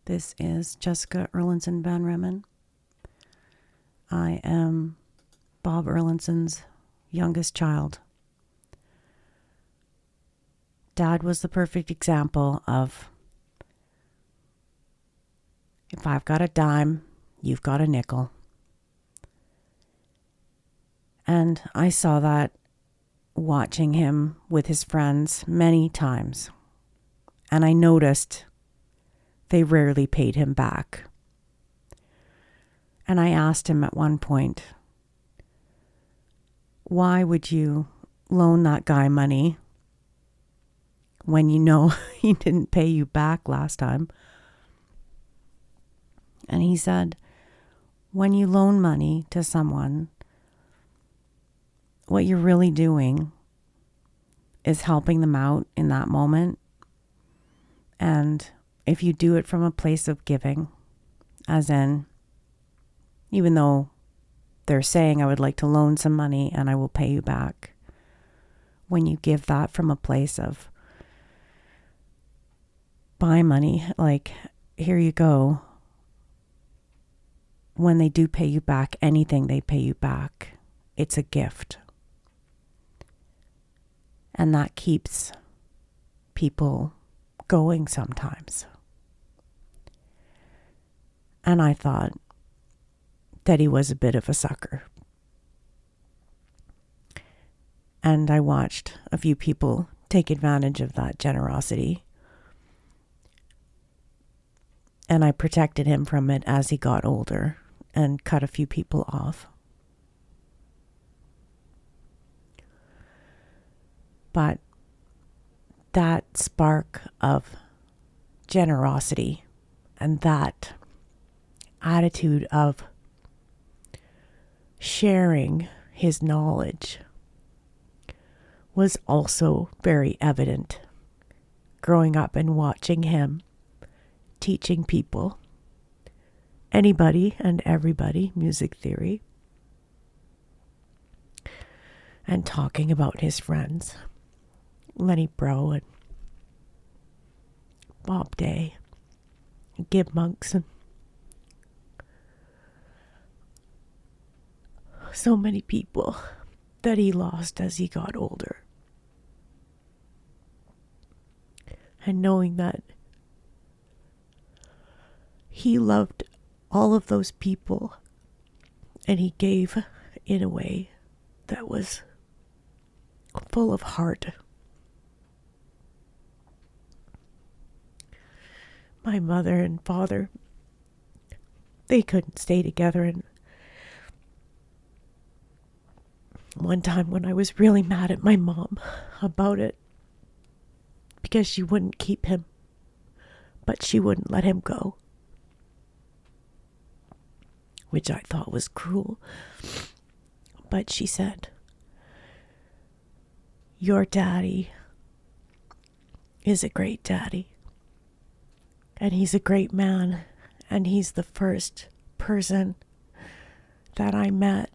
This is Jessica Erlendson Van Remmen. I am Bob Erlendson's youngest child. Dad was the perfect example of, if I've got a dime, you've got a nickel. And I saw that watching him with his friends many times. And I noticed they rarely paid him back. And I asked him at one point, why would you loan that guy money when you know he didn't pay you back last time? And he said, when you loan money to someone, what you're really doing is helping them out in that moment. And if you do it from a place of giving, as in, even though they're saying, I would like to loan some money and I will pay you back, when you give that from a place of buy money, like, here you go, when they do pay you back, anything they pay you back, it's a gift. And that keeps people going sometimes. And I thought that he was a bit of a sucker. And I watched a few people take advantage of that generosity. And I protected him from it as he got older and cut a few people off. But that spark of generosity and that attitude of sharing his knowledge was also very evident growing up and watching him teaching people, anybody and everybody, music theory, and talking about his friends, Lenny Bro and Bob Day, and Gib Monks, and so many people that he lost as he got older. And knowing that he loved all of those people and he gave in a way that was full of heart. My mother and father, they couldn't stay together, and one time when I was really mad at my mom about it because she wouldn't keep him, but she wouldn't let him go, which I thought was cruel. But she said, your daddy is a great daddy. And he's a great man. And he's the first person that I met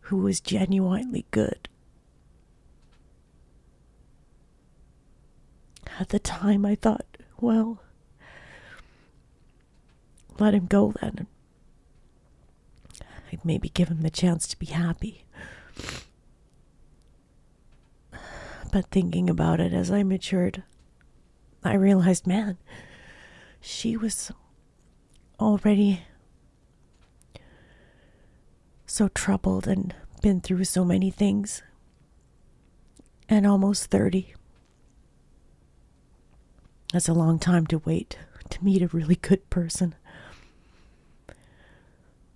who was genuinely good. At the time, I thought, well, let him go then. I'd maybe give him the chance to be happy. But thinking about it as I matured, I realized, man, she was already so troubled and been through so many things, and almost 30. That's a long time to wait to meet a really good person.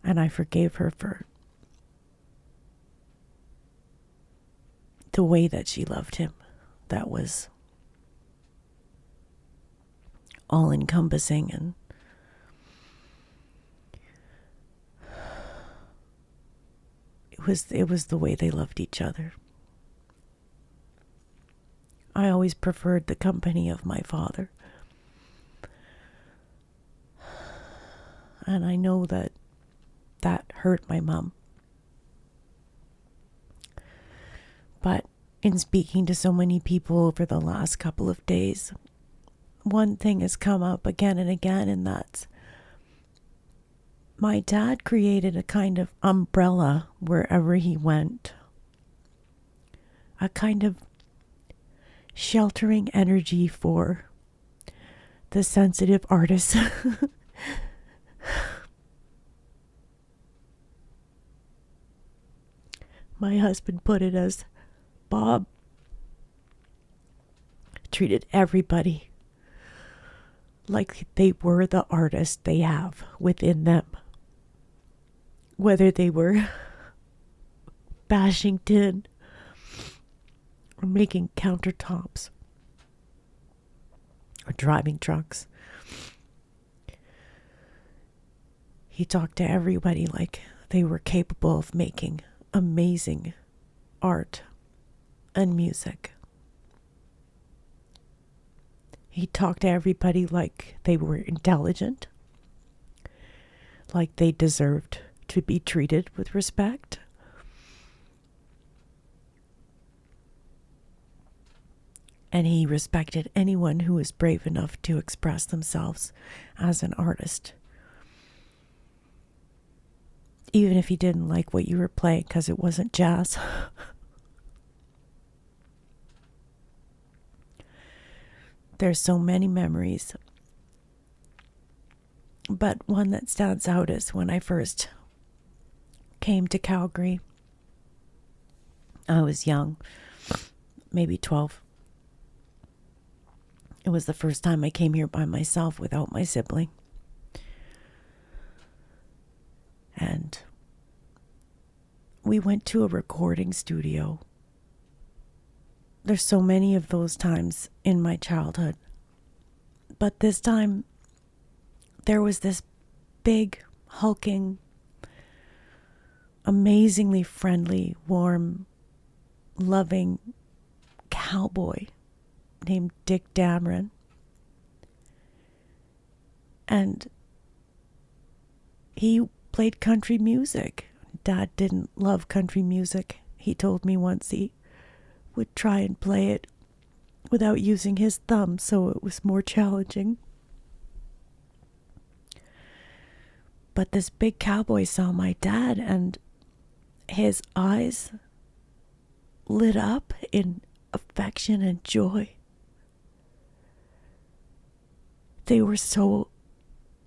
And I forgave her for the way that she loved him. That was all-encompassing, and it was the way they loved each other. I always preferred the company of my father. And I know that hurt my mom. But in speaking to so many people over the last couple of days, one thing has come up again and again, and that's My dad created a kind of umbrella wherever he went, a kind of sheltering energy for the sensitive artists. My husband put it as Bob treated everybody like they were the artist they have within them. Whether they were bashing tin or making countertops or driving trucks. He talked to everybody like they were capable of making amazing art and music. He talked to everybody like they were intelligent, like they deserved to be treated with respect. And he respected anyone who was brave enough to express themselves as an artist. Even if he didn't like what you were playing because it wasn't jazz. There's so many memories. But one that stands out is when I first came to Calgary. I was young, maybe 12. It was the first time I came here by myself without my sibling. And we went to a recording studio. There's so many of those times in my childhood. But this time, there was this big, hulking, amazingly friendly, warm, loving cowboy named Dick Dameron. And he played country music. Dad didn't love country music. He told me once he would try and play it without using his thumb, so it was more challenging. But this big cowboy saw my dad, and his eyes lit up in affection and joy. They were so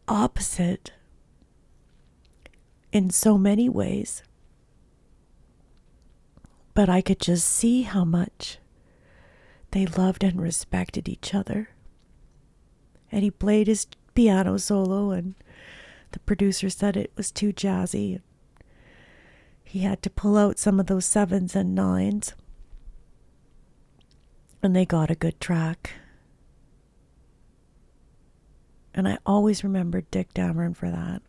opposite in so many ways. But I could just see how much they loved and respected each other. And he played his piano solo, and the producer said it was too jazzy. He had to pull out some of those 7s and 9s. And they got a good track. And I always remembered Dick Dameron for that.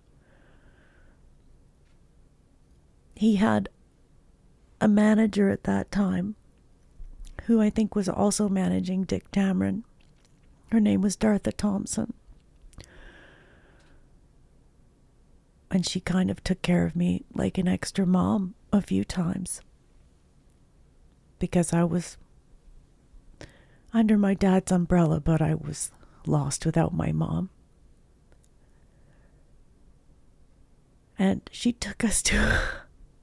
He had a manager at that time who I think was also managing Dick Dameron. Her name was Dartha Thompson. And she kind of took care of me like an extra mom a few times. Because I was under my dad's umbrella, but I was lost without my mom. And she took us to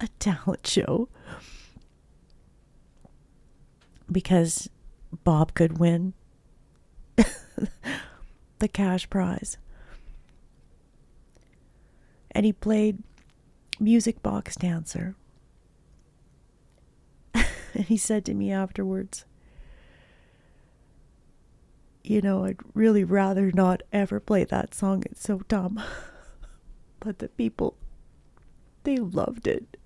a talent show because Bob could win the cash prize. And he played music box dancer. And he said to me afterwards, you know, I'd really rather not ever play that song. It's so dumb. But the people, they loved it.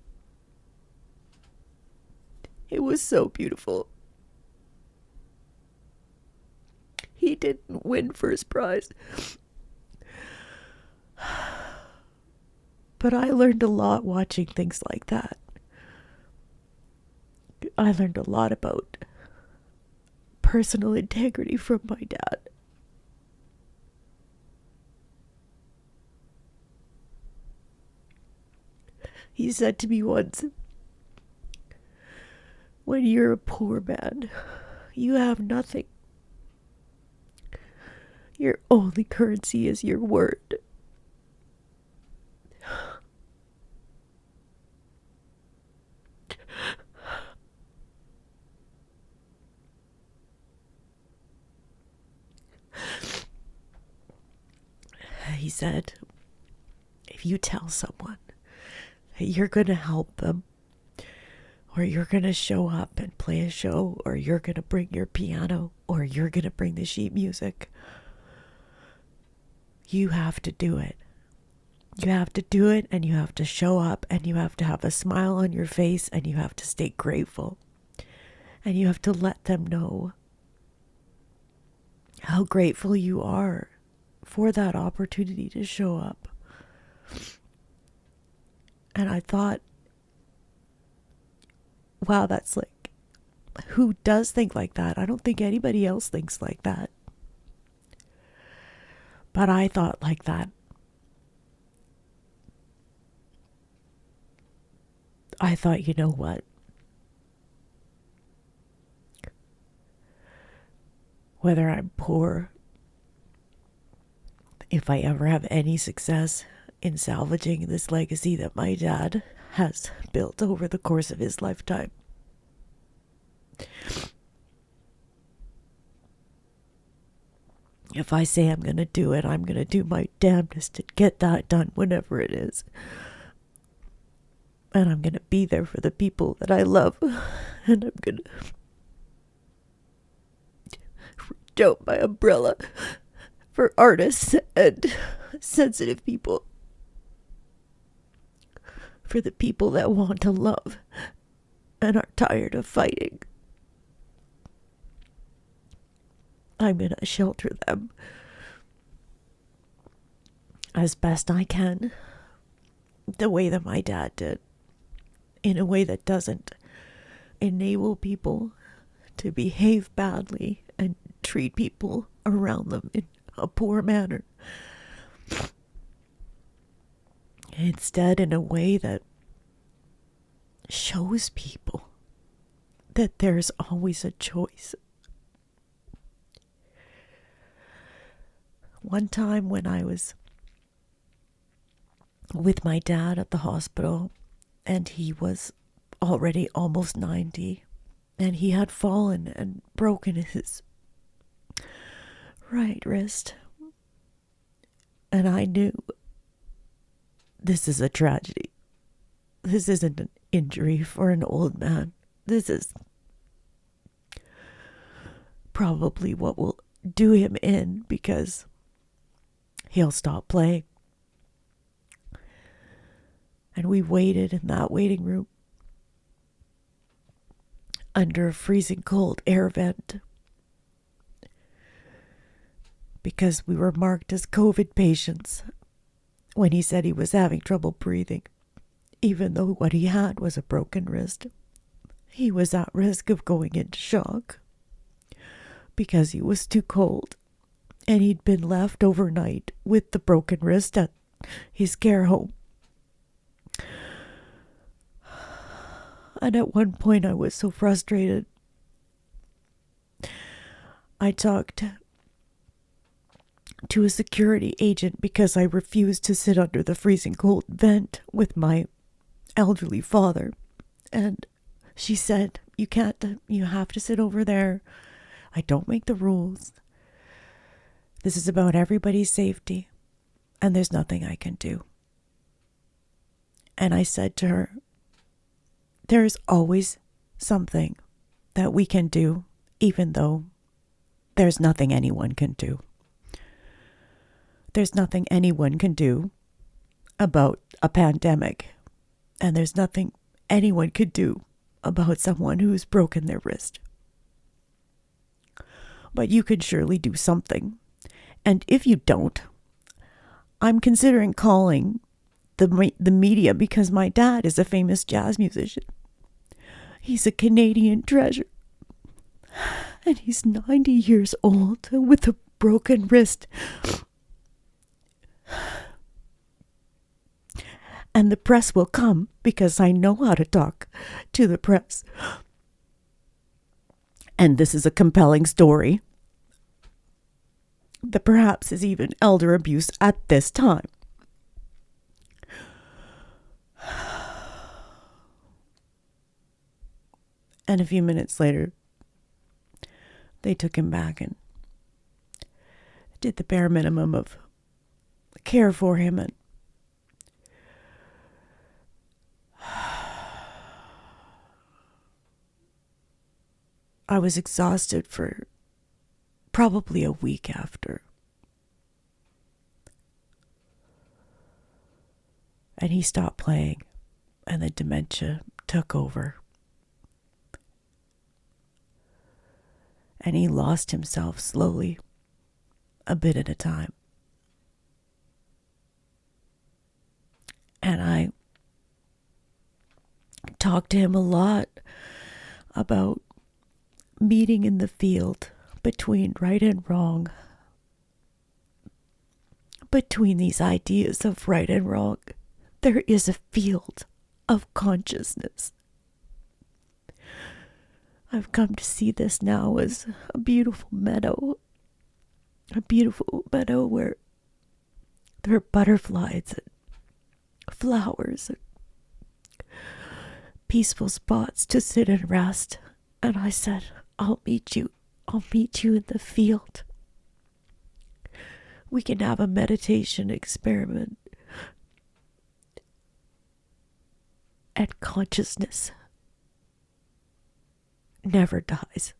It was so beautiful. He didn't win first prize. But I learned a lot watching things like that. I learned a lot about personal integrity from my dad. He said to me once, when you're a poor man, you have nothing. Your only currency is your word. he said, if you tell someone that you're going to help them, or you're going to show up and play a show, or you're going to bring your piano, or you're going to bring the sheet music, you have to do it. You have to do it, and you have to show up, and you have to have a smile on your face, and you have to stay grateful. And you have to let them know how grateful you are for that opportunity to show up. And I thought, wow, that's like, who does think like that? I don't think anybody else thinks like that. But I thought like that. I thought, you know what? Whether I'm poor, if I ever have any success in salvaging this legacy that my dad has built over the course of his lifetime, if I say I'm going to do it, I'm going to do my damnedest to get that done, whatever it is. And I'm going to be there for the people that I love. And I'm going to reach out my umbrella for artists and sensitive people. For the people that want to love and are tired of fighting. I'm going to shelter them as best I can, the way that my dad did, in a way that doesn't enable people to behave badly and treat people around them in a poor manner. Instead, in a way that shows people that there's always a choice. One time when I was with my dad at the hospital, and he was already almost 90, and he had fallen and broken his right wrist. And I knew, this is a tragedy. This isn't an injury for an old man. This is probably what will do him in, because he'll stop playing. And we waited in that waiting room under a freezing cold air vent because we were marked as COVID patients when he said he was having trouble breathing, even though what he had was a broken wrist. He was at risk of going into shock because he was too cold, and he'd been left overnight with the broken wrist at his care home. And at one point I was so frustrated, I talked to a security agent because I refused to sit under the freezing cold vent with my elderly father. And she said, you can't, you have to sit over there. I don't make the rules. This is about everybody's safety, and there's nothing I can do. And I said to her, there's always something that we can do, even though there's nothing anyone can do. There's nothing anyone can do about a pandemic, and there's nothing anyone could do about someone who's broken their wrist. But you could surely do something. And if you don't, I'm considering calling the media, because my dad is a famous jazz musician. He's a Canadian treasure. And he's 90 years old with a broken wrist. And the press will come because I know how to talk to the press. And this is a compelling story that perhaps is even elder abuse at this time. And a few minutes later, they took him back and did the bare minimum of care for him. And I was exhausted for probably a week after. And he stopped playing, and the dementia took over. And he lost himself slowly, a bit at a time. And I talked to him a lot about meeting in the field between right and wrong, between these ideas of right and wrong. There is a field of consciousness. I've come to see this now as a beautiful meadow where there are butterflies and flowers and peaceful spots to sit and rest. And I said, I'll meet you in the field. We can have a meditation experiment. And consciousness never dies.